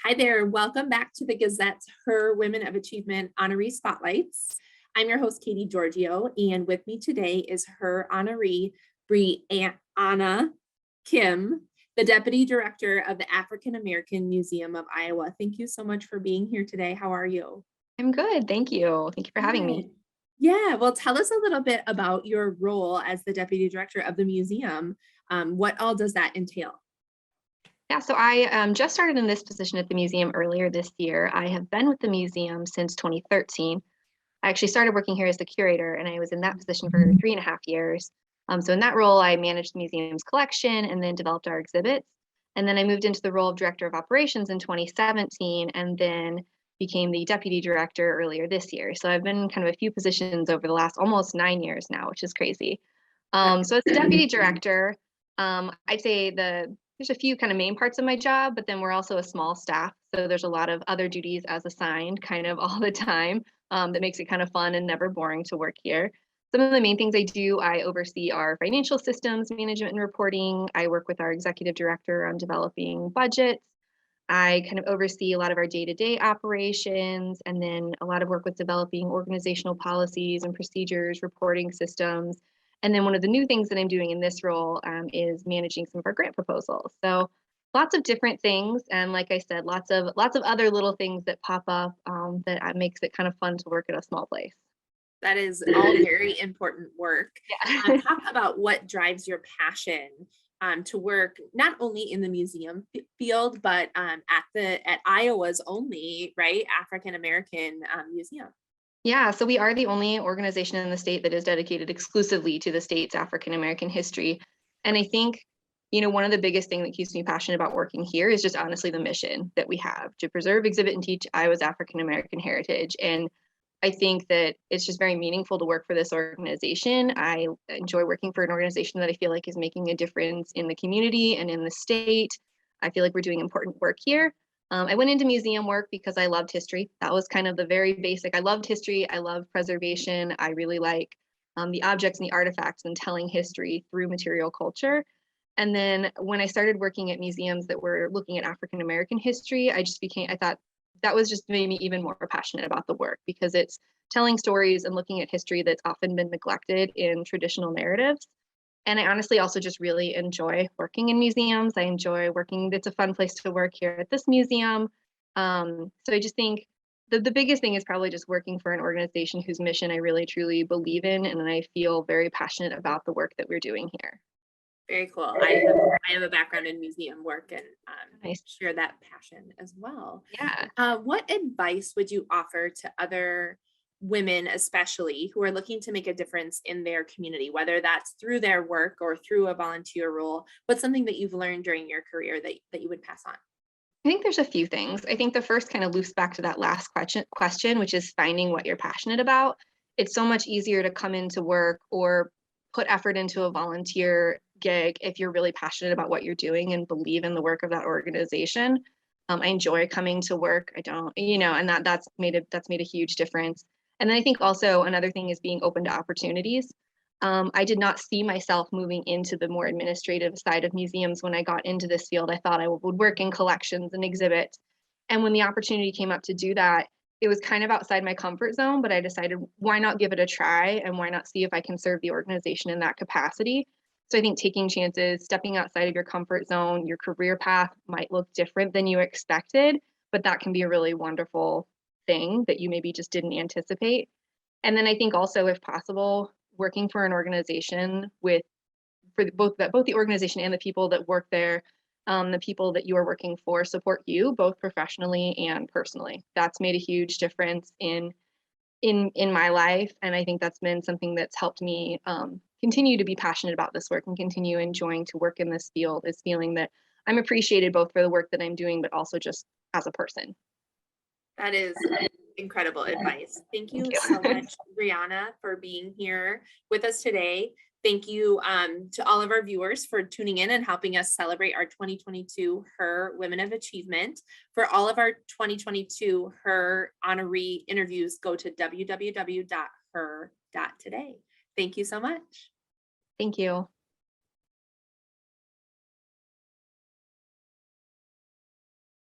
Hi there. Welcome back to the Gazette's Her Women of Achievement Honoree Spotlights. I'm your host, Katie Giorgio, and with me today is her honoree, Brianna Kim, the Deputy Director of the African American Museum of Iowa. Thank you so much for being here today. How are you? I'm good. Thank you. Thank you for having me. Good. Yeah, well, tell us a little bit about your role as the Deputy Director of the museum. What all does that entail? Yeah, so I just started in this position at the museum earlier this year. I have been with the museum since 2013. I actually started working here as the curator, and I was in that position for 3.5 years. So in that role, I managed the museum's collection and then developed our exhibits. And then I moved into the role of director of operations in 2017, and then became the deputy director earlier this year. So I've been kind of a few positions over the last almost 9 years now, which is crazy. So as the deputy director, I'd say there's a few kind of main parts of my job, but then we're also a small staff. So there's a lot of other duties as assigned kind of all the time, that makes it kind of fun and never boring to work here. Some of the main things I do, I oversee our financial systems management and reporting. I work with our executive director on developing budgets. I kind of oversee a lot of our day-to-day operations, and then a lot of work with developing organizational policies and procedures, reporting systems. And then one of the new things that I'm doing in this role is managing some of our grant proposals. So lots of different things, and like I said, lots of other little things that pop up that makes it kind of fun to work at a small place. That is all very important work. Yeah. Talk about what drives your passion to work not only in the museum field, but at Iowa's only African American museum. Yeah, so we are the only organization in the state that is dedicated exclusively to the state's African American history. And I think, one of the biggest things that keeps me passionate about working here is just honestly the mission that we have to preserve, exhibit, and teach Iowa's African American heritage. And I think that it's just very meaningful to work for this organization. I enjoy working for an organization that I feel like is making a difference in the community and in the state. I feel like we're doing important work here. I went into museum work because I loved history. That was kind of the very basic. I loved history. I loved preservation. I really like the objects and the artifacts and telling history through material culture. And then when I started working at museums that were looking at African American history, I thought that was just made me even more passionate about the work because it's telling stories and looking at history that's often been neglected in traditional narratives. And I honestly also just really enjoy working in museums. I enjoy working, it's a fun place to work here at this museum. So I just think the biggest thing is probably just working for an organization whose mission I really truly believe in, and I feel very passionate about the work that we're doing here. Very cool. I have a background in museum work and Nice. share that passion as well. Yeah. What advice would you offer to other women, especially who are looking to make a difference in their community, whether that's through their work or through a volunteer role? What's something that you've learned during your career that you would pass on? I think there's a few things. I think the first kind of loops back to that last question, which is finding what you're passionate about. It's so much easier to come into work or put effort into a volunteer gig if you're really passionate about what you're doing and believe in the work of that organization. I enjoy coming to work. I don't, and that's made a huge difference. And then I think also another thing is being open to opportunities. I did not see myself moving into the more administrative side of museums when I got into this field. I thought I would work in collections and exhibits. And when the opportunity came up to do that, it was kind of outside my comfort zone, but I decided why not give it a try and why not see if I can serve the organization in that capacity. So I think taking chances, stepping outside of your comfort zone, your career path might look different than you expected, but that can be a really wonderful thing that you maybe just didn't anticipate. And then I think also, if possible, working for an organization both the organization and the people that work there, the people that you are working for support you both professionally and personally. That's made a huge difference in my life, and I think that's been something that's helped me continue to be passionate about this work and continue enjoying to work in this field, is feeling that I'm appreciated both for the work that I'm doing, but also just as a person. That is incredible advice. Thank Thank you you. so much, Brianna, for being here with us today. Thank you to all of our viewers for tuning in and helping us celebrate our 2022 Her Women of Achievement. For all of our 2022 Her honoree interviews, go to www.her.today. Thank you so much. Thank you.